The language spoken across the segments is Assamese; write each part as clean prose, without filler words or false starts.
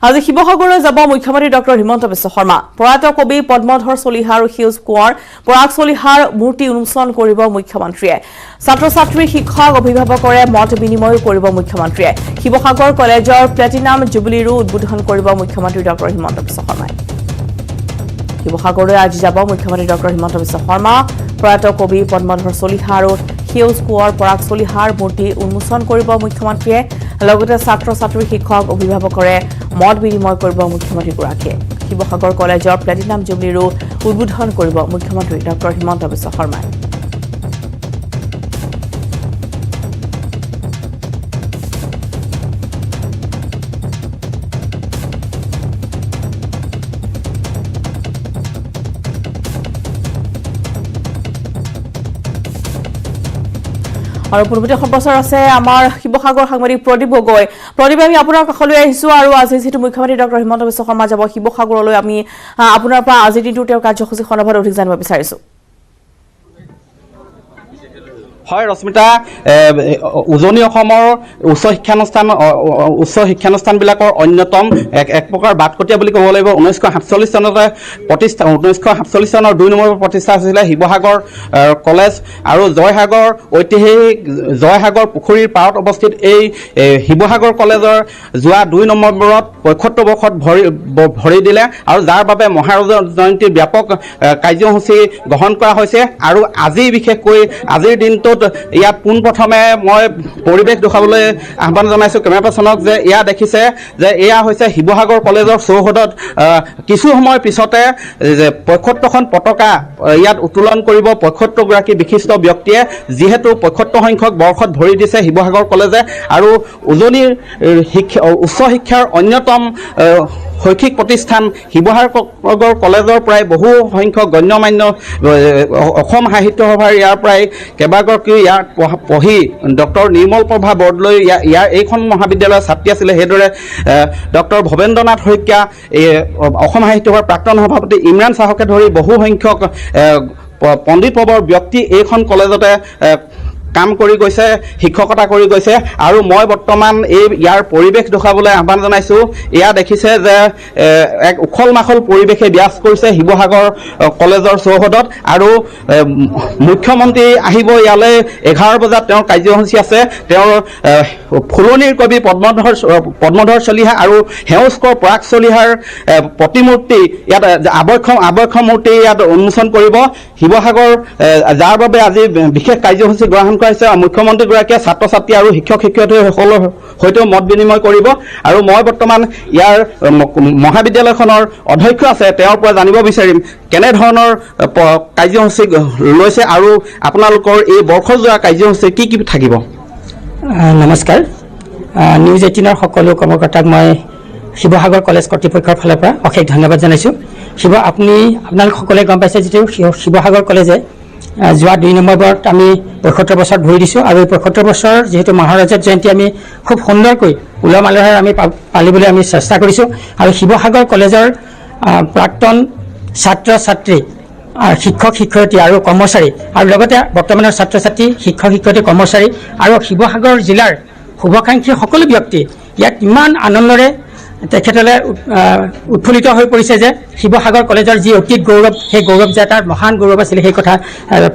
আজি শিৱসাগৰলৈ যাব মুখ্যমন্ত্ৰী ডক্টৰ হিমন্ত বিশ্ব শৰ্মা। প্ৰয়াত কবি পদ্মধৰ চলিহা আৰু সেউজ কোঁৱৰ পৰাগ চলিহাৰ মূৰ্তি উন্মোচন কৰিব মুখ্যমন্ত্ৰীয়ে। ছাত্ৰ-ছাত্ৰী, শিক্ষক, অভিভাৱকৰে মত বিনিময় কৰিব মুখ্যমন্ত্ৰীয়ে। শিৱসাগৰ কলেজৰ প্লেটিনাম জুবিলিৰো উদ্বোধন কৰিব মুখ্যমন্ত্ৰী ডক্টৰ হিমন্ত বিশ্ব শৰ্মাই। শিৱসাগৰলৈ আজি যাব মুখ্যমন্ত্ৰী ডক্টৰ হিমন্ত বিশ্ব শৰ্মা। প্ৰয়াত কবি পদ্মধৰ চলিহা আৰু সেউজ কোঁৱৰ পৰাগ চলিহাৰ মূৰ্তি উন্মোচন কৰিব মুখ্যমন্ত্ৰীয়ে। লগতে ছাত্ৰ-ছাত্ৰী, শিক্ষক, অভিভাৱকৰে মত বিনিময় কৰিব মুখ্যমন্ত্ৰীগৰাকীয়ে। শিৱসাগৰ কলেজৰ প্লেটিনাম জুবিলিৰো উদ্বোধন কৰিব মুখ্যমন্ত্ৰী ডক্টৰ হিমন্ত বিশ্ব শৰ্মাই। আৰু পূৰ্বতে সম্প্ৰচাৰ আছে আমাৰ শিৱসাগৰ সাংবাদিক প্ৰদীপ গগৈ। প্ৰদীপ, আমি আপোনাৰ কাষলৈ আহিছো আৰু আজি যিহেতু মুখ্যমন্ত্ৰী ডক্টৰ হিমন্ত বিশ্ব শৰ্মা যাব শিৱসাগৰলৈ, আমি আপোনাৰ পৰা আজিৰ দিনটোৰ তেওঁৰ কাৰ্যসূচী সন্দৰ্ভত অধিক জানিব বিচাৰিছো। হয় ৰশ্মিতা, উজনি অসমৰ উচ্চ শিক্ষানুষ্ঠানবিলাকৰ অন্যতম এক প্ৰকাৰ বাটকটীয়া বুলি ক'ব লাগিব। 1947 চনতে 1947 চনৰ 2 নম্বৰ প্ৰতিষ্ঠা হৈছিলে শিৱসাগৰ কলেজ। আৰু জয়সাগৰ ঐতিহাসিক জয়সাগৰ পুখুৰীৰ পাৰত অৱস্থিত এই শিৱসাগৰ কলেজৰ যোৱা 2 নৱেম্বৰত 75 বৰ্ষত ভৰি দিলে আৰু যাৰ বাবে মহাৰজা জয়ন্তীৰ ব্যাপক কাৰ্যসূচী গ্ৰহণ কৰা হৈছে। আৰু আজি বিশেষকৈ আজিৰ দিনটোত ইয়াত পোনপ্ৰথমে মই পৰিৱেশ দেখুৱাবলৈ আহ্বান জনাইছোঁ কেমেৰা পাৰ্চনক যে এয়া দেখিছে যে এয়া হৈছে শিৱসাগৰ কলেজৰ চৌহদত কিছু সময় পিছতে ৭৫খন পতাকা ইয়াত উত্তোলন কৰিব ৭৫গৰাকী বিশিষ্ট ব্যক্তিয়ে, যিহেতু ৭৫ সংখ্যক বৰ্ষত ভৰি দিছে শিৱসাগৰ কলেজে। আৰু উজনিৰ উচ্চ শিক্ষাৰ অন্যতম শৈক্ষিক প্ৰতিষ্ঠান শিৱসাগৰ কলেজৰ প্ৰায় বহু সংখ্যক গণ্যমান্য অসম সাহিত্য সভাৰ ইয়াৰ প্ৰায় কেইবাগৰাকীও ইয়াত পঢ়ি ডক্টৰ নিৰ্মল প্ৰভা বৰদলৈ ইয়াৰ এইখন মহাবিদ্যালয়ৰ ছাত্ৰী আছিলে। সেইদৰে ডক্টৰ ভৱেন্দ্ৰনাথ শইকীয়া, অসম সাহিত্য সভাৰ প্ৰাক্তন সভাপতি ইমৰান চাহকে ধৰি বহু সংখ্যক পণ্ডিত প্ৰবৰ ব্যক্তি এইখন কলেজতে কাম কৰি গৈছে, শিক্ষকতা কৰি গৈছে। আৰু মই বৰ্তমান ইয়াৰ পৰিৱেশ দেখুৱাবলৈ আহ্বান জনাইছোঁ। এয়া দেখিছে যে এক উখল মাখল পৰিৱেশে বিৰাজ কৰিছে শিৱসাগৰ কলেজৰ চৌহদত। আৰু মুখ্যমন্ত্ৰী আহিব ইয়ালৈ 11 বজাত তেওঁৰ কাৰ্যসূচী আছে। তেওঁৰ ফুলনিৰ কবি পদ্মধৰ চলিহা আৰু সেউজ কোঁৱৰ পৰাগ চলিহাৰ প্ৰতিমূৰ্তি ইয়াত আৱক্ষ মূৰ্তি ইয়াত উন্মোচন কৰিব শিৱসাগৰ, যাৰ বাবে আজি বিশেষ কাৰ্যসূচী গ্ৰহণ কৰা হৈছে। মুখ্যমন্ত্ৰীগৰাকীয়ে ছাত্ৰ-ছাত্ৰী আৰু শিক্ষক-শিক্ষয়িত্ৰীসকলৰ সৈতেও মত বিনিময় কৰিব। আৰু মই বৰ্তমান ইয়াৰ মহাবিদ্যালয়খনৰ অধ্যক্ষ আছে, তেওঁৰ পৰা জানিব বিচাৰিম কেনেধৰণৰ কাৰ্যসূচী লৈছে আৰু আপোনালোকৰ এই বৰ্ষজোৰা কাৰ্যসূচী কি কি থাকিব। নমস্কাৰ, নিউজ 18ৰ সকলো কৰ্মকৰ্তাক মই শিৱসাগৰ কলেজ কৰ্তৃপক্ষৰ ফালৰ পৰা অশেষ ধন্যবাদ জনাইছোঁ। আপোনালোক সকলোৱে গম পাইছে যিটো শিৱসাগৰ কলেজে যোৱা 2 নৱেম্বৰত আমি ৭৫ বছৰত ভৰি দিছোঁ। আৰু এই ৭৫ বছৰ যিহেতু মহাৰজা জয়ন্তী আমি খুব সুন্দৰকৈ উলহ মালহেৰে আমি পালিবলৈ আমি চেষ্টা কৰিছোঁ। আৰু শিৱসাগৰ কলেজৰ প্ৰাক্তন ছাত্ৰ-ছাত্ৰী, শিক্ষক-শিক্ষয়িত্ৰী আৰু কৰ্মচাৰী, আৰু লগতে বৰ্তমানৰ ছাত্ৰ-ছাত্ৰী, শিক্ষক-শিক্ষয়িত্ৰী, কৰ্মচাৰী আৰু শিৱসাগৰ জিলাৰ শুভাকাংক্ষী সকলো ব্যক্তি ইয়াত ইমান আনন্দৰে তেখেতলৈ উৎফুল্লিত হৈ পৰিছে যে শিৱসাগৰ কলেজৰ যি অতীত গৌৰৱ, সেই গৌৰৱ যে এটা মহান গৌৰৱ আছিলে সেই কথা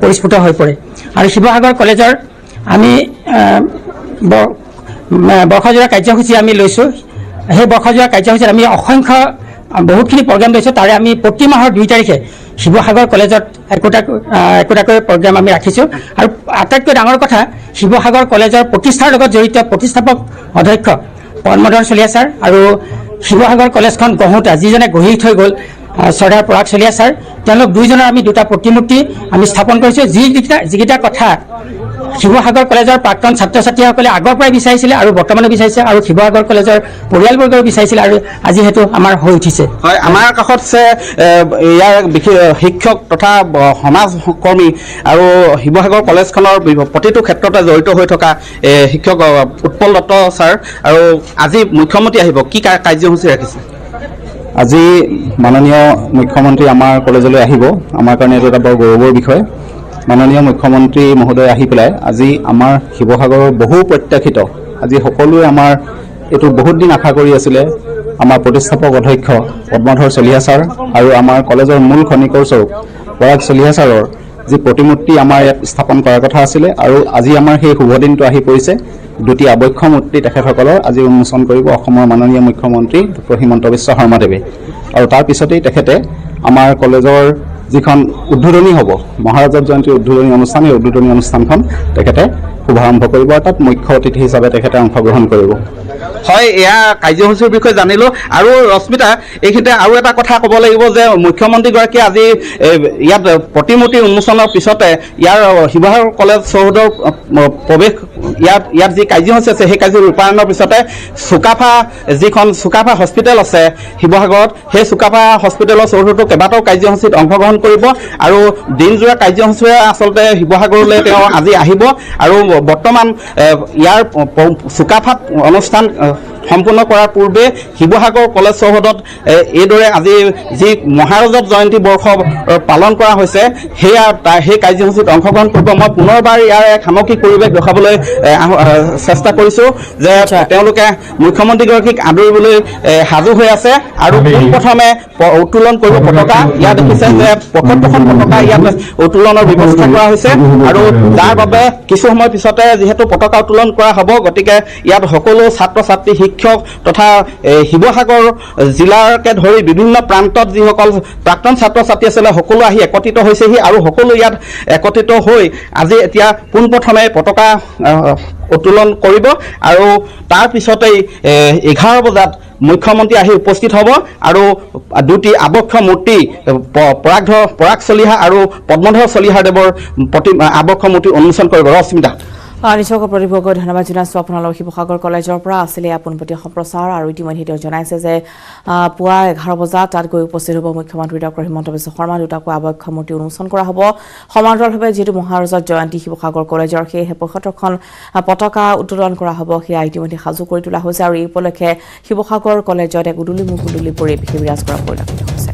পৰিস্ফুট হৈ পৰে। আৰু শিৱসাগৰ কলেজৰ আমি বৰ্ষজোৰা কাৰ্যসূচী আমি লৈছোঁ। সেই বৰ্ষজোৰা কাৰ্যসূচীত আমি অসংখ্য বহুতখিনি প্ৰগ্ৰাম লৈছোঁ। তাৰে আমি প্ৰতি মাহৰ 2 তাৰিখে শিৱসাগৰ কলেজত একোটাকৈ প্ৰগ্ৰাম আমি ৰাখিছোঁ। আৰু আটাইতকৈ ডাঙৰ কথা, শিৱসাগৰ কলেজৰ প্ৰতিষ্ঠাৰ লগত জড়িত প্ৰতিষ্ঠাপক অধ্যক্ষ পদ্মধৰ চলিহা ছাৰ আৰু শিৱসাগৰ কলেজখন গঢ়োতা যিজনে গঢ়ি থৈ গ'ল চৰ্দাৰ পৰাগ চলিহা ছাৰ, তেওঁলোক দুইজনৰ আমি 2টা প্ৰতিমূৰ্তি আমি স্থাপন কৰিছোঁ। যিকেইটা কথা শিৱসাগৰ কলেজৰ প্ৰাক্তন ছাত্ৰ-ছাত্ৰীসকলে আগৰ পৰাই বিচাৰিছিলে আৰু বৰ্তমানো বিচাৰিছে, আৰু শিৱসাগৰ কলেজৰ পৰিয়ালবৰ্গও বিচাৰিছিলে, আৰু আজি সেইটো আমাৰ হৈ উঠিছে। হয়, আমাৰ কাষত আছে ইয়াৰ শিক্ষক তথা সমাজকৰ্মী আৰু শিৱসাগৰ কলেজখনৰ প্ৰতিটো ক্ষেত্ৰতে জড়িত হৈ থকা শিক্ষক উৎপল দত্ত ছাৰ। আৰু আজি মুখ্যমন্ত্ৰী আহিব, কি কাৰ্যসূচী ৰাখিছে? আজি মাননীয় মুখ্যমন্ত্ৰী আমাৰ কলেজলৈ আহিব, আমাৰ কাৰণে এইটো এটা বৰ গৌৰৱৰ বিষয়। মাননীয় মুখ্যমন্ত্ৰী মহোদয় আহি পেলাই আজি আমাৰ শিৱসাগৰৰ বহু প্ৰত্যাশিত, আজি সকলোৱে আমাৰ এইটো বহুত দিন আশা কৰি আছিলে আমাৰ প্ৰতিষ্ঠাপক অধ্যক্ষ পদ্মধৰ চলিহা ছাৰ আৰু আমাৰ কলেজৰ মূল খনিকৰ স্বৰূপ পৰাগ চলিহা ছাৰৰ যি প্ৰতিমূৰ্তি আমাৰ ইয়াত স্থাপন কৰাৰ কথা আছিলে আৰু আজি আমাৰ সেই শুভ দিনটো আহি পৰিছে। দুটি আবক্ষ মূৰ্তি তেখেতসকলৰ আজি উন্মোচন কৰিব অসমৰ মাননীয় মুখ্যমন্ত্ৰী ডক্টৰ হিমন্ত বিশ্ব শৰ্মাদেৱে আৰু তাৰ পিছতেই তেখেতে আমাৰ কলেজৰ যিখন উদ্বোধনী হ'ব মহাৰাজৰ জয়ন্তীৰ উদ্বোধনী অনুষ্ঠান, এই উদ্বোধনী অনুষ্ঠানখন তেখেতে শুভাৰম্ভ কৰিব আৰু তাত মুখ্য অতিথি হিচাপে তেখেতে অংশগ্ৰহণ কৰিব। হয়, এয়া কাৰ্যসূচীৰ বিষয়ে জানিলোঁ। আৰু ৰশ্মিতা, এইখিনিতে আৰু এটা কথা ক'ব লাগিব যে মুখ্যমন্ত্ৰীগৰাকীয়ে আজি ইয়াত প্ৰতিমূৰ্তি উন্মোচনৰ পিছতে ইয়াৰ শিৱসাগৰ কলেজ চৌহদৰ প্ৰৱেশ ইয়াত যি কাৰ্যসূচী আছে সেই কাৰ্য ৰূপায়ণৰ পিছতে যিখন চুকাফা হস্পিটেল আছে শিৱসাগৰত, সেই চুকাফা হস্পিটেলৰ চৌহদতো কেইবাটাও কাৰ্যসূচীত অংশগ্ৰহণ কৰিব আৰু দিনজোৰা কাৰ্যসূচীৰে আচলতে শিৱসাগৰলৈ তেওঁ আজি আহিব আৰু বৰ্তমান ইয়াৰ চুকাফাত অনুষ্ঠান সম্পূৰ্ণ কৰাৰ পূৰ্বে শিৱসাগৰ কলেজ চৌহদত এইদৰে আজি যি মহাৰাজৰ জয়ন্তী বৰ্ষ পালন কৰা হৈছে সেই কাৰ্যসূচীত অংশগ্ৰহণ কৰিব। মই পুনৰবাৰ ইয়াৰ এক সামগ্ৰিক পৰিৱেশ দেখুৱাবলৈ চেষ্টা কৰিছোঁ যে তেওঁলোকে মুখ্যমন্ত্ৰীগৰাকীক আদৰিবলৈ সাজু হৈ আছে আৰু পোনপ্ৰথমে উত্তোলন কৰিব পতাকা। ইয়াত দেখিছে যে ৭৫খন পতাকা ইয়াত উত্তোলনৰ ব্যৱস্থা কৰা হৈছে আৰু যাৰ বাবে কিছু সময় পিছতে যিহেতু পতাকা উত্তোলন কৰা হ'ব, গতিকে ইয়াত সকলো ছাত্ৰ ছাত্ৰী, শিক্ষক তথা শিৱসাগৰ জিলাকে ধৰি বিভিন্ন প্ৰান্তত যিসকল প্ৰাক্তন ছাত্ৰ ছাত্ৰী আছিলে সকলো আহি একত্ৰিত হৈছেহি আৰু সকলো ইয়াত একত্ৰিত হৈ আজি এতিয়া পোনপ্ৰথমে পতাকা উত্তোলন কৰিব আৰু তাৰ পিছতেই 11 বজাত মুখ্যমন্ত্ৰী আহি উপস্থিত হ'ব আৰু দুটি আবক্ষ মূৰ্তি পৰাগ চলিহা আৰু পদ্মধৰ চলিহা দেৱৰ আবক্ষ মূৰ্তি উন্মোচন কৰিব। ৰশ্মিতা, নিশ্চয়কৈ প্ৰতিভকৈ ধন্যবাদ জনাইছোঁ আপোনালোক। শিৱসাগৰ কলেজৰ পৰা আছিলে পোনপটীয়া সম্প্ৰচাৰ আৰু ইতিমধ্যে তেওঁ জনাইছে যে পুৱা 11 বজাত তাত গৈ উপস্থিত হ'ব মুখ্যমন্ত্ৰী ডক্টৰ হিমন্ত বিশ্ব শৰ্মা। দুটাকৈ আবক্ষ মূৰ্তি উন্মোচন কৰা হ'ব। সমান্তৰালভাৱে যিহেতু মহাৰাজৰ জয়ন্তী শিৱসাগৰ কলেজৰ, সেই ৭৫খন পতাকা উত্তোলন কৰা হ'ব, সেয়া ইতিমধ্যে সাজু কৰি তোলা হৈছে আৰু এই উপলক্ষে শিৱসাগৰ কলেজত এক উদুলি পৰিৱেশ বিৰাজ কৰা পৰিলক্ষিত হৈছে।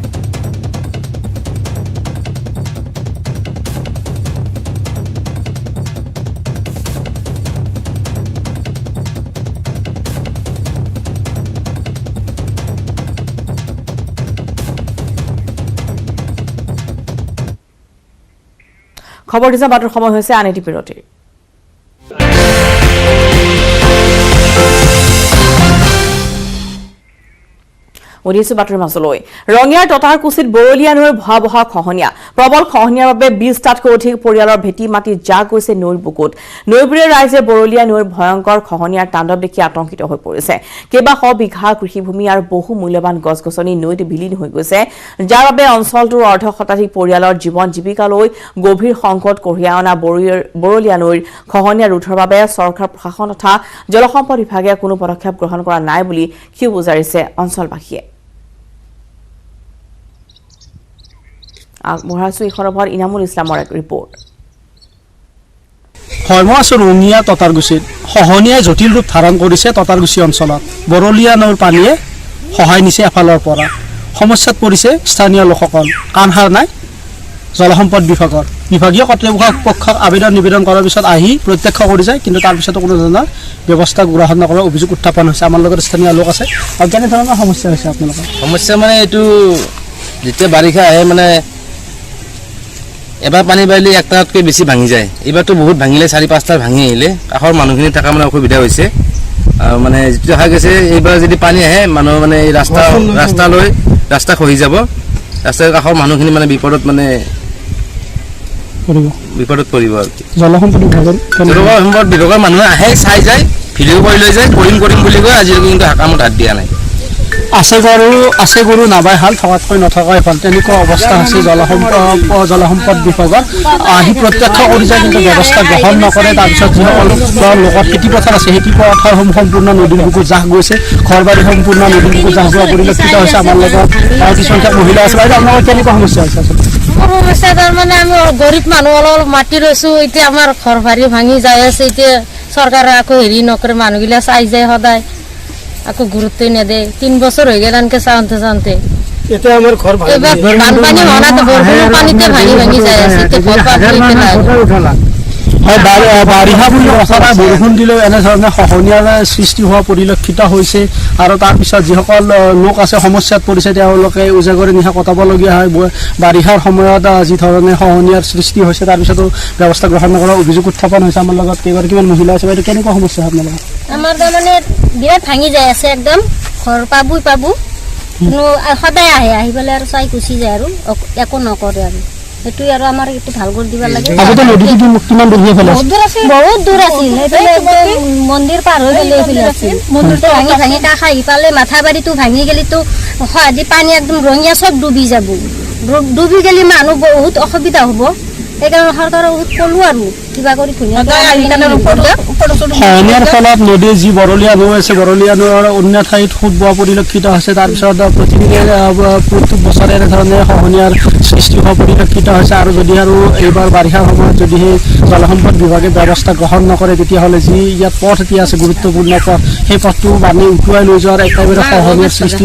খবৰ দিছা বাতৰ সময় হৈছে আন এটি বিৰতিৰ। উদিছো বাতৰি মাজলৈ। ৰঙিয়াৰ টটাৰকুছিত বৰলীয়া নৈৰ ভয়াৱহ খহনীয়া। প্ৰবল খহনীয়াৰ বাবে 20টাতকৈ অধিক পৰিয়ালৰ ভেটি মাটি জাহ গৈছে নৈৰ বুকুত। নৈপৰীয়া ৰাইজে বৰলীয়া নৈৰ ভয়ংকৰ খহনীয়াৰ তাণ্ডৱ দেখি আতংকিত হৈ পৰিছে। কেইবাশ বিঘা কৃষিভূমি আৰু বহু মূল্যৱান গছ গছনি নৈত বিলীন হৈ গৈছে, যাৰ বাবে অঞ্চলটোৰ অৰ্ধশতাধিক পৰিয়ালৰ জীৱন জীৱিকালৈ গভীৰ সংকট কঢ়িয়াই অনা বৰলীয়া নৈৰ খহনীয়া ৰোধৰ বাবে চৰকাৰ, প্ৰশাসন তথা জলসম্পদ বিভাগে কোনো পদক্ষেপ গ্ৰহণ কৰা নাই বুলি ক্ষোভ উজাৰিছে অঞ্চলবাসীয়ে। আগবঢ়াইছো এই খবৰত ইনামুল ইছলামৰ এক ৰিপৰ্ট। হয়, মই আছোঁ ৰঙিয়া টটাৰকুছিত। খহনীয়াই জটিল ৰূপ ধাৰণ কৰিছে টটাৰকুছি অঞ্চলত। বৰলীয়া নৈৰ পানীয়ে সহায় নিছে এফালৰ পৰা। সমস্যাত পৰিছে স্থানীয় লোকসকল। কাণ সাৰ নাই জলসম্পদ বিভাগৰ। বিভাগীয় কৰ্তৃপক্ষক নিবেদন কৰাৰ পিছত আহি প্ৰত্যক্ষ কৰি যায়, কিন্তু তাৰ পিছতো কোনো ধৰণৰ ব্যৱস্থা গ্ৰহণ নকৰাৰ অভিযোগ উত্থাপন হৈছে। আমাৰ লগত স্থানীয় লোক আছে। আৰু কেনেধৰণৰ সমস্যা হৈছে আপোনালোকৰ? সমস্যা মানে এইটো যেতিয়া বাৰিষা আহে, মানে এবাৰ পানী বাঢ়িলে একটাতকৈ বেছি ভাঙি যায়। এইবাৰতো বহুত ভাঙিলে, 4-5টাৰ ভাঙি আহিলে। কাষৰ মানুহখিনি থকা মানে অসুবিধা হৈছে। আৰু মানে যিটো দেখা গৈছে এইবাৰ যদি পানী আহে, মানুহ মানে এই ৰাস্তা খহি যাব। ৰাস্তাৰ কাষৰ মানুহখিনি মানে বিপদত পৰিব আৰু কি। জলসম্পদ বিভাগৰ মানুহে আহে, চাই যায়, ভিডিঅ' কৰি লৈ যায়, কৰিম বুলি কয়। আজিলৈকে কিন্তু কামত হাত দিয়া নাই। আছে গৰু নাবাই হাল, থকাতকৈ নথকাই ভাল, তেনেকুৱা অৱস্থা হৈছে জলসম্পদ বিভাগত। আহি প্ৰত্যক্ষ কৰি যায়, কিন্তু ব্যৱস্থা গ্ৰহণ নকৰে। তাৰপিছত যিসকল লোকৰ খেতিপথাৰ আছে, খেতিপথাৰসমূহ সম্পূৰ্ণ নদীৰ বুকুত জাহ গৈছে। ঘৰ বাৰী সম্পূৰ্ণ নদীৰ বুকুত জাহ যোৱা পৰিলক্ষিত হৈছে। আমাৰ লগত কিছুসংখ্যক মহিলা আছে। বাইদেউ, আপোনালোকৰ কেনেকুৱা সমস্যা হৈছে? সমস্যা তাৰমানে আমি গৰীব মানুহ, অলপ মাটি লৈছোঁ, এতিয়া আমাৰ ঘৰ বাৰী ভাঙি যাই আছে। এতিয়া চৰকাৰে আকৌ হেৰি নকৰে, মানুহগিলা চাই যায় সদায়, আকৌ গুৰুত্বই নেদে। 3 বছৰ হৈ গেল এনেকে চাওঁতে বানপানী হোৱা নাই, বৰষুণৰ পানীতে ভাঙি যাই আছে। হয় বাৰিষা বুলি কথা নাই, বৰষুণ দিলেও এনেধৰণে খহনীয়াৰ সৃষ্টি হোৱা পৰিলক্ষিত হৈছে আৰু তাৰপিছত যিসকল লোক আছে সমস্যাত পৰিছে তেওঁলোকে উজাগৰে নিশা কটাবলগীয়া হয়। বাৰিষাৰ সময়ত যি ধৰণে খহনীয়াৰ সৃষ্টি হৈছে তাৰপিছতো ব্যৱস্থা গ্ৰহণ নকৰাৰ অভিযোগ উত্থাপন হৈছে। আমাৰ লগত কেইগৰাকীমান মহিলা আছে, বাইদেউ কেনেকুৱা সমস্যা আপোনালোকৰ? আমাৰ তাৰমানে বিৰাট ভাঙি যাই আছে, একদম ঘৰ পাবো কিন্তু সদায় আহি পেলাই আৰু চাই গুচি যায় আৰু একো নকৰে আৰু সেইটোৱে আৰু আমাৰ এইটো ভাল কৰি দিব লাগে। আগতে নদীটো কিমান দূৰ হৈ পেলাই বহুত দূৰ আছিল, সেইফালে মন্দিৰ পাৰ হৈ পেলাই এইফালে আছিল। মন্দিৰটো ভাঙি কাষ আহি পালে মাথা বাৰীটো ভাঙি গেলিতো সহাদি পানী একদম ৰঙীয়া চব ডুবি যাব, ডুবি গেলি মানুহ বহুত অসুবিধা হ'ব। সেইকাৰণে চৰকাৰক বহুত ক'লো আৰু কিবা কৰি খহনীয়াৰ ফলত নদীৰ যি বৰলীয়া নৈ আছে, বৰলীয়া নৈৰ অন্য ঠাইত সোঁত বোৱা পৰিলক্ষিত হৈছে। তাৰপিছত প্ৰত্যেক বছৰে এনেধৰণে খহনীয়াৰ সৃষ্টি হোৱা পৰিলক্ষিত হৈছে। আৰু যদি আৰু এইবাৰ বাৰিষাৰ সময়ত যদি সেই জলসম্পদ বিভাগে ব্যৱস্থা গ্ৰহণ নকৰে তেতিয়াহ'লে যি ইয়াত পথ এতিয়া আছে গুৰুত্বপূৰ্ণ পথ, সেই পথটো বান্ধি উটুৱাই লৈ যোৱাৰ একেবাৰে খহনীয়াৰ সৃষ্টি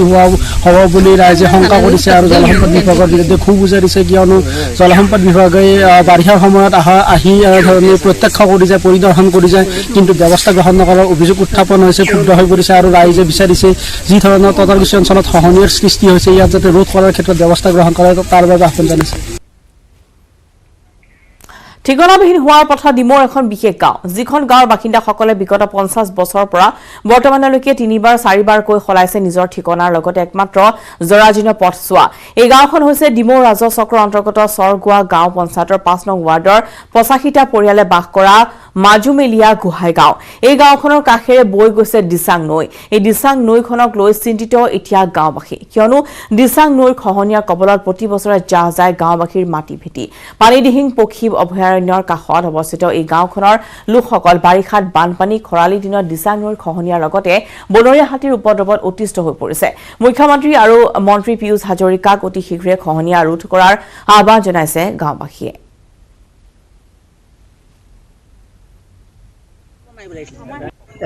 হ'ব বুলি ৰাইজে শংকা কৰিছে আৰু জলসম্পদ বিভাগৰ বিৰুদ্ধে ক্ষোভ উজাৰিছে। কিয়নো জলসম্পদ বিভাগে বাৰিষাৰ সময়ত আহি ধৰণে প্ৰত্যক্ষ কৰি যায়, পৰিদৰ্শন কৰি যায়, কিন্তু ব্যৱস্থা গ্ৰহণ নকৰাৰ অভিযোগ উত্থাপন হৈছে, ক্ষুব্ধ হৈ পৰিছে আৰু ৰাইজে বিচাৰিছে যি ধৰণৰ ততাৰগুচি অঞ্চলত খহনীয়াৰ সৃষ্টি হৈছে ইয়াত যাতে ৰোধ কৰাৰ ক্ষেত্ৰত ব্যৱস্থা গ্ৰহণ কৰে তাৰ বাবে আহ্বান জনাইছে। ঠিকনাবিহীন হোৱাৰ পথত ডিমৌৰ এখন বিশেষ গাঁও, যিখন গাঁৱৰ বাসিন্দাসকলে বিগত 50 বছৰৰ পৰা বৰ্তমানলৈকে 3-4বাৰকৈ সলাইছে নিজৰ ঠিকনাৰ লগতে একমাত্ৰ জৰাজীৰ্ণ পথছোৱা। এই গাঁওখন হৈছে ডিমৌ ৰাজহ চক্ৰৰ অন্তৰ্গত চৰগোৱা গাঁও পঞ্চায়তৰ 5 নং ৱাৰ্ডৰ 85টা পৰিয়ালে বাস কৰা মাজুমেলীয়া গোহাঁই গাঁও। এই গাঁওখনৰ কাষেৰে বৈ গৈছে দিচাং নৈ। এই দিচাং নৈখনক লৈ চিন্তিত এতিয়া গাঁওবাসী, কিয়নো দিচাং নৈৰ খহনীয়াৰ কবলত প্ৰতি বছৰে জাহ যায় গাঁওবাসীৰ মাটি ভেটি। পানীদিহিং পক্ষী অভয়াৰণ্যৰ কাষত অৱস্থিত এই গাঁওখনৰ লোকসকল বাৰিষাত বানপানী, খৰালি দিনত দিচাং নৈৰ খহনীয়াৰ লগতে বনৰীয়া হাতীৰ উপদ্ৰৱত অতিষ্ঠ হৈ পৰিছে। মুখ্যমন্ত্ৰী আৰু মন্ত্ৰী পীয়ুষ হাজৰিকাক অতি শীঘ্ৰে খহনীয়া ৰোধ কৰাৰ আহ্বান জনাইছে গাঁওবাসীয়ে।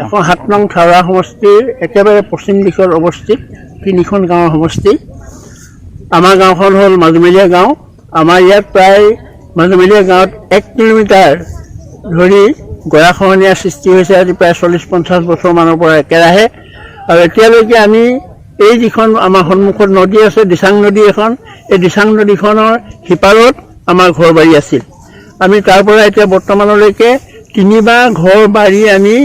এখন 7 নং থাওৰা সমষ্টিৰ একেবাৰে পশ্চিম দিশত অৱস্থিত 3খন গাঁৱৰ সমষ্টি। আমাৰ গাঁওখন হ'ল মাজুমেলীয়া গাঁও। আমাৰ ইয়াত প্ৰায় মাজুমেলীয়া গাঁৱত 1 কিলোমিটাৰ ধৰি গৰাখহনীয়াৰ সৃষ্টি হৈছে আজি প্ৰায় 40-50 বছৰমানৰ পৰা একেৰাহে। আৰু এতিয়ালৈকে আমি এই যিখন আমাৰ সন্মুখত নদী আছে দিচাং নদী এখন, এই দিচাং নদীখনৰ সিপাৰত আমাৰ ঘৰ বাৰী আছিল। আমি তাৰ পৰা এতিয়া বৰ্তমানলৈকে 3বাৰ ঘৰ বাৰী আমি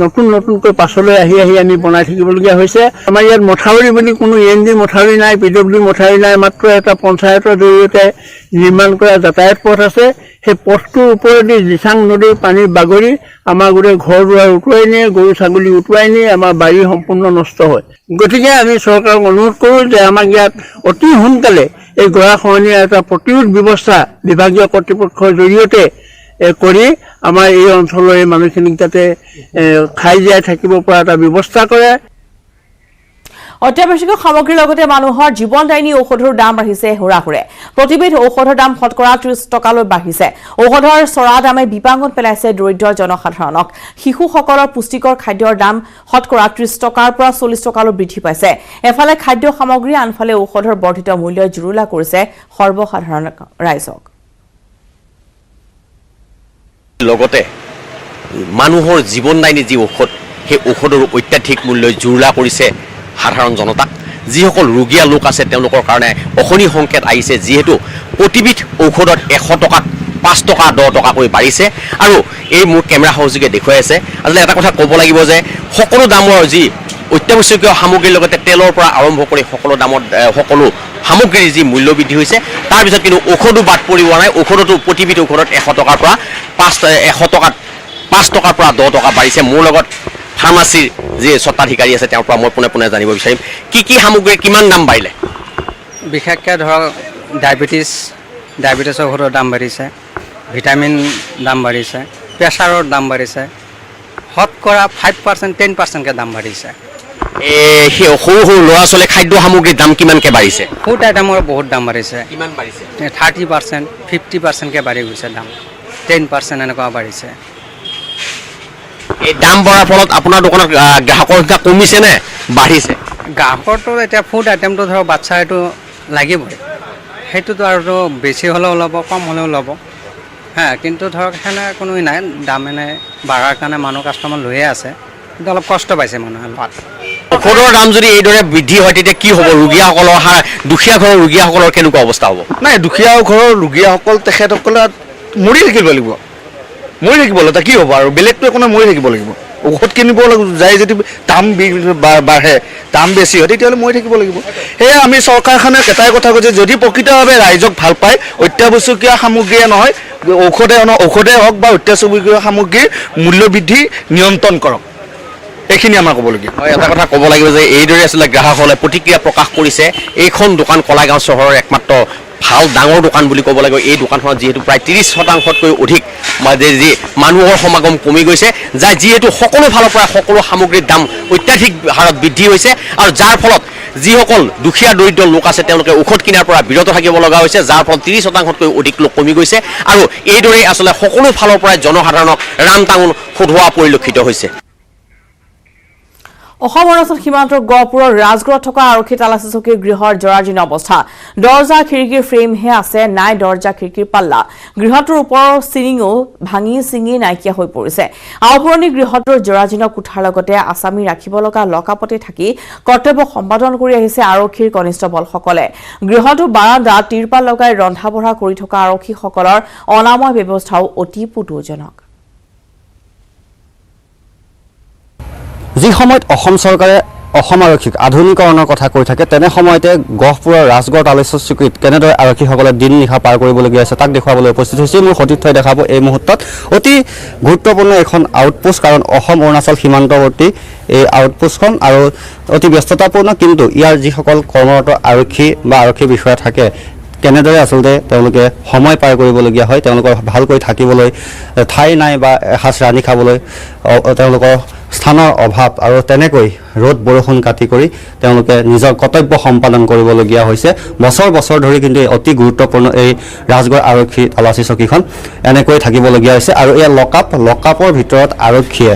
নতুনকৈ পাছলৈ আহি আমি বনাই থাকিবলগীয়া হৈছে। আমাৰ ইয়াত মথাউৰি বুলি কোনো END মথাউৰি নাই, PWD মথাউৰি নাই, মাত্ৰ এটা পঞ্চায়তৰ জৰিয়তে নিৰ্মাণ কৰা যাতায়াত পথ আছে। সেই পথটোৰ ওপৰেদি দিচাং নদীৰ পানী বাগৰি আমাৰ গোটেই ঘৰ দুৱাৰ উটুৱাই নিয়ে, গৰু ছাগলী উটুৱাই নিয়ে, আমাৰ বাৰী সম্পূৰ্ণ নষ্ট হয়। গতিকে আমি চৰকাৰক অনুৰোধ কৰোঁ যে আমাক ইয়াত অতি সোনকালে এই গৰাখহনীয়াৰ এটা প্ৰতিৰোধ ব্যৱস্থা বিভাগীয় কৰ্তৃপক্ষৰ জৰিয়তে কৰি আমাৰ এই অঞ্চলৰ এই মানুহখিনিক যাতে খাই জীয়াই থাকিব পৰা এটা ব্যৱস্থা কৰে। অত্যাৱশ্যকীয় সামগ্ৰীৰ লগতে মানুহৰ জীৱনদায়িনী ঔষধৰ দাম বাঢ়িছে হুৰাহুৰে। প্ৰতিবিধ ঔষধৰ দাম শতকৰা 30 টকালৈ বাঢ়িছে। ঔষধৰ চৰা দামে বিপাঙত পেলাইছে দৰিদ্ৰ জনসাধাৰণক। শিশুসকলৰ পুষ্টিকৰ খাদ্যৰ দাম শতকৰা 30 টকাৰ পৰা 40 টকালৈ বৃদ্ধি পাইছে। এফালে খাদ্য সামগ্ৰী, আনফালে ঔষধৰ বৰ্ধিত মূল্যই জুৰুলা কৰিছে সৰ্বসাধাৰণ ৰাইজক। লগতে মানুহৰ জীৱনদায়িনী যি ঔষধ, সেই ঔষধৰ অত্যাধিক মূল্যই জুৰুলা কৰিছে সাধাৰণ জনতাক। যিসকল ৰোগীয়া লোক আছে তেওঁলোকৰ কাৰণে অশনি সংকেত আহিছে, যিহেতু প্ৰতিবিধ ঔষধত 100 টকাত 5 টকা 10 টকাকৈ বাঢ়িছে। আৰু এই মোৰ কেমেৰা সহযোগে দেখুৱাই আছে। আচলতে এটা কথা ক'ব লাগিব যে সকলো দামৰ যি অত্যাৱশ্যকীয় সামগ্ৰীৰ লগতে তেলৰ পৰা আৰম্ভ কৰি সকলো দামত সকলো সামগ্ৰীৰ যি মূল্য বৃদ্ধি হৈছে, তাৰ পিছত কিন্তু ঔষধো বাদ পৰিব নাই। ঔষধতো প্ৰতিবিধ ঔষধত 100 টকাৰ পৰা 5 টকাৰ পৰা 10 টকা বাঢ়িছে। মোৰ লগত ফাৰ্মাচীৰ যি স্বত্বাধিকাৰী আছে তেওঁৰ পৰা মই পোনে পোনে জানিব বিচাৰিম কি সামগ্ৰীৰ কিমান দাম বাঢ়িলে। বিশেষকৈ ধৰক ডায়েবেটিছৰ ঔষধৰ দাম বাঢ়িছে, ভিটামিন দাম বাঢ়িছে, প্ৰেছাৰৰ দাম বাঢ়িছে, শতকৰা 5% 10%কৈ দাম বাঢ়িছে। সেই সৰু সৰু ল'ৰা ছোৱালীৰ খাদ্য সামগ্ৰীৰ দাম কিমানকৈ বাঢ়িছে? ফুড আইটেমৰ বহুত দাম বাঢ়িছে। কিমান বাঢ়িছে? 30%, 50%কৈ বাঢ়ি গৈছে দাম, 10% এনেকুৱা বাঢ়িছে। এই দাম বঢ়াৰ ফলত আপোনাৰ দোকানত গ্ৰাহকৰ সংখ্যা কমিছে নে বাঢ়িছে? গ্ৰাহকৰটো এতিয়া ফুড আইটেমটো ধৰক বাচ্ছা এইটো লাগিবই, সেইটোতো আৰু বেছি হ'লেও ল'ব, কম হ'লেও ল'ব। হ্যাঁ কিন্তু ধৰক সেনে কোনো নাই দাম এনে বাঢ়াৰ কাৰণে মানুহ কাষ্টমাৰ লৈয়ে আছে কিন্তু অলপ কষ্ট পাইছে মানুহে ঔষধৰ দাম যদি এইদৰে বৃদ্ধি হয় তেতিয়া কি হ'ব ৰোগীসকলৰ দুখীয়া ঘৰৰ ৰোগীসকলৰ কেনেকুৱা অৱস্থা হ'ব নাই দুখীয়া ঘৰৰ ৰোগীসকল তেখেতসকলে মৰি থাকিব লাগিব তাত কি হ'ব আৰু বেলেগটো একো নাই মৰি থাকিব লাগিব ঔষধ কিনিব লাগিব যায় যদি দাম বাঢ়ে দাম বেছি হয় তেতিয়াহ'লে মৰি থাকিব লাগিব সেয়ে আমি চৰকাৰখনে এটাই কথা কৈছে যদি প্ৰকৃতভাৱে ৰাইজক ভাল পায় অত্যাৱশ্যকীয় সামগ্ৰীয়ে নহয় ঔষধে হওক বা অত্যাৱশ্যকীয় সামগ্ৰীৰ মূল্য বৃদ্ধি নিয়ন্ত্ৰণ কৰক এইখিনি আমাৰ ক'বলগীয়া হয় এটা কথা ক'ব লাগিব যে এইদৰে আচলতে গ্ৰাহকসকলে প্ৰতিক্ৰিয়া প্ৰকাশ কৰিছে এইখন দোকান কলাগাঁও চহৰৰ একমাত্ৰ ভাল ডাঙৰ দোকান বুলি ক'ব লাগিব এই দোকানখনত যিহেতু প্ৰায় 30% অধিক যি মানুহৰ সমাগম কমি গৈছে যিহেতু সকলো ফালৰ পৰা সকলো সামগ্ৰীৰ দাম অত্যাধিক হাৰত বৃদ্ধি হৈছে আৰু যাৰ ফলত যিসকল দুখীয়া দৰিদ্ৰ লোক আছে তেওঁলোকে ঔষধ কিনাৰ পৰা বিৰত থাকিব লগা হৈছে যাৰ ফলত 30%তকৈ অধিক লোক কমি গৈছে আৰু এইদৰে আচলতে সকলো ফালৰ পৰাই জনসাধাৰণক ৰাম টাঙোন সোধোৱা পৰিলক্ষিত হৈছে অসম অৰুণাচল সীমান্তৰ গহপুৰৰ ৰাজগড়ত থকা আৰক্ষী তালাচী চকীৰ গৃহৰ জৰাজীৰ্ণ অৱস্থা দৰ্জা খিৰিকীৰ ফ্ৰেমহে আছে নাই দৰ্জা খিৰিকীৰ পাল্লা গৃহটোৰ ওপৰৰ চিলিঙো ভাঙি চিঙি নাইকিয়া হৈ পৰিছে আওপুৰণি গৃহটোৰ জৰাজীৰ্ণ কোঠাৰ লগতে আছামী ৰাখিব লগা লকাপতে থাকি কৰ্তব্য সম্পাদন কৰি আহিছে আৰক্ষীৰ কনিষ্টবলসকলে গৃহটোৰ বাৰাণ্ডাত তিৰপাল লগাই ৰন্ধা বঢ়া কৰি থকা আৰক্ষীসকলৰ অনাময় ব্যৱস্থাও অতি পুতৌজনক যি সময়ত অসম চৰকাৰে অসম আৰক্ষীক আধুনিকৰণৰ কথা কৈ থাকে তেনে সময়তে গহপুৰৰ ৰাজগড় তালাচী চকীত কেনেদৰে আৰক্ষীসকলে দিন নিশা পাৰ কৰিবলগীয়া আছে তাক দেখুৱাবলৈ উপস্থিত হৈছে মোৰ সতীৰ্থই দেখাব এই মুহূৰ্তত অতি গুৰুত্বপূৰ্ণ এখন আউটপোষ্ট কাৰণ অসম অৰুণাচল সীমান্তৱৰ্তী এই আউটপোষ্টখন আৰু অতি ব্যস্ততাপূৰ্ণ কিন্তু ইয়াৰ যিসকল কৰ্মৰত আৰক্ষী বা আৰক্ষী বিষয়া থাকে কেনেদৰে আচলতে তেওঁলোকে সময় পাৰ কৰিবলগীয়া হয় তেওঁলোকৰ ভালকৈ থাকিবলৈ ঠাই নাই বা এসাঁজ ৰান্ধি খাবলৈ তেওঁলোকৰ স্থানৰ অভাৱ আৰু তেনেকৈ ৰ'দ বৰষুণ কাটি কৰি তেওঁলোকে নিজৰ কৰ্তব্য সম্পাদন কৰিবলগীয়া হৈছে বছৰ বছৰ ধৰি কিন্তু অতি গুৰুত্বপূৰ্ণ এই ৰাজগড় আৰক্ষী তালাচী চকীখন এনেকৈ থাকিবলগীয়া হৈছে আৰু এই লকআপৰ ভিতৰত আৰক্ষীয়ে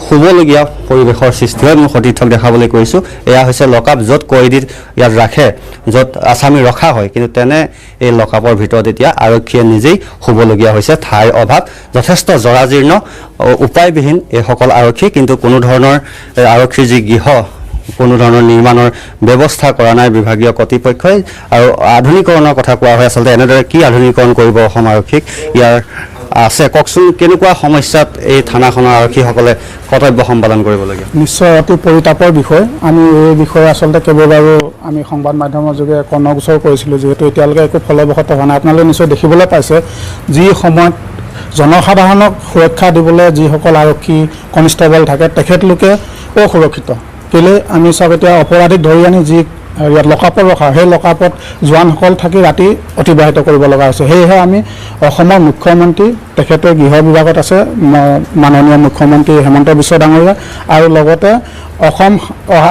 শুবলগীয়া পৰিৱেশৰ সৃষ্টি হয় মোৰ সতীৰ্থক দেখাবলৈ কৈছোঁ এয়া হৈছে লকআপ য'ত কয়দী ইয়াত ৰাখে য'ত আছামী ৰখা হয় কিন্তু তেনে এই লকআপৰ ভিতৰত এতিয়া আৰক্ষীয়ে নিজেই শুবলগীয়া হৈছে ঠাইৰ অভাৱ যথেষ্ট জৰাজীৰ্ণ উপায়বিহীন এইসকল আৰক্ষী কিন্তু কোনো ধৰণৰ আৰক্ষীৰ যি গৃহ কোনো ধৰণৰ নিৰ্মাণৰ ব্যৱস্থা কৰা নাই বিভাগীয় কৰ্তৃপক্ষই আৰু আধুনিকৰণৰ কথা কোৱা হয় আচলতে এনেদৰে কি আধুনিকৰণ কৰিব অসম আৰক্ষীক ইয়াৰ আছে কওকচোন কেনেকুৱা সমস্যাত এই থানাখনৰ আৰক্ষীসকলে কৰ্তব্য সম্পাদন কৰিবলগীয়া নিশ্চয় অতি পৰিতাপৰ বিষয় আমি এই বিষয়ে আচলতে কেইবাবাৰো আমি সংবাদ মাধ্যমৰ যোগে কৰ্ণগোচৰ কৰিছিলোঁ যিহেতু এতিয়ালৈকে একো ফলবশত হোৱা নাই আপোনালোকে নিশ্চয় দেখিবলৈ পাইছে যি সময়ত জনসাধাৰণক সুৰক্ষা দিবলৈ যিসকল আৰক্ষী কনিষ্টেবল থাকে তেখেতলোকে অসুৰক্ষিত কেলৈ আমি চাওক এতিয়া অপৰাধীক ধৰি আনি যি ইয়াত লকআপত ৰখা সেই লকআপত জোৱানসকল থাকি ৰাতি অতিবাহিত কৰিব লগা হৈছে সেয়েহে আমি অসমৰ মুখ্যমন্ত্ৰী তেখেতৰ গৃহ বিভাগত আছে মাননীয় মুখ্যমন্ত্ৰী হেমন্ত বিশ্ব ডাঙৰীয়া আৰু লগতে অসম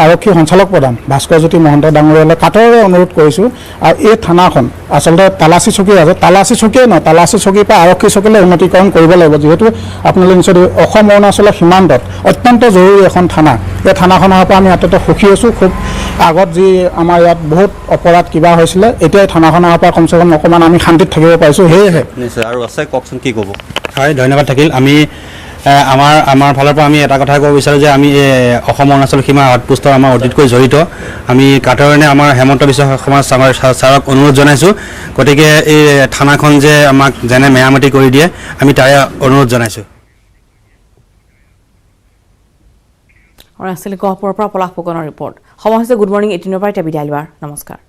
আৰক্ষী সঞ্চালক প্ৰধান ভাস্কৰজ্যোতি মহন্ত ডাঙৰীয়ালৈ কাটৰে অনুৰোধ কৰিছোঁ আৰু এই থানাখন আচলতে তালাচী চকী আছে তালাচী চকীয়ে নহয় তালাচী চকীৰ পৰা আৰক্ষী চকীলৈ উন্নতীকৰণ কৰিব লাগিব যিহেতু আপোনালোকে নিশ্চয় অসম অৰুণাচলৰ সীমান্তত অত্যন্ত জৰুৰী এখন থানা এই থানাখনৰ পৰা আমি আটাইতকৈ সুখী হৈছোঁ খুব আগত যি আমাৰ ইয়াত বহুত অপৰাধ কিবা হৈছিলে এতিয়া এই থানাখনৰ পৰা কমচে কম অকণমান আমি শান্তিত থাকিব পাৰিছোঁ সেয়েহে নিশ্চয় আৰু আছে কওকচোন কি ক'ব হয় ধন্যবাদ থাকিল আমি আমাৰ ফালৰ পৰা আমি এটা কথা ক'ব বিচাৰোঁ যে আমি অসম অৰুণাচল সীমা আউটপোষ্টৰ আমাৰ অতিতকৈ জড়িত আমি কাটৰণে আমাৰ হেমন্ত বিশ্ব শৰ্মা ছাৰক অনুৰোধ জনাইছোঁ গতিকে এই থানাখন যে আমাক যেনে মেৰামতি কৰি দিয়ে আমি তাৰে অনুৰোধ জনাইছোঁ অৰুণাচল গহপুৰৰ পৰা পলাশ ফুকনৰ ৰিপৰ্ট সময় হৈছে গুড মৰ্ণিং 18 পৰা এতিয়া বিদায় লোৱাৰ নমস্কাৰ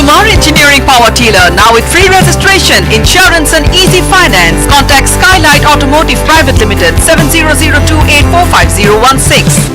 Kumar Engineering Power Dealer now with free registration, insurance and easy finance. Contact Skylight Automotive Private Limited 7002845016.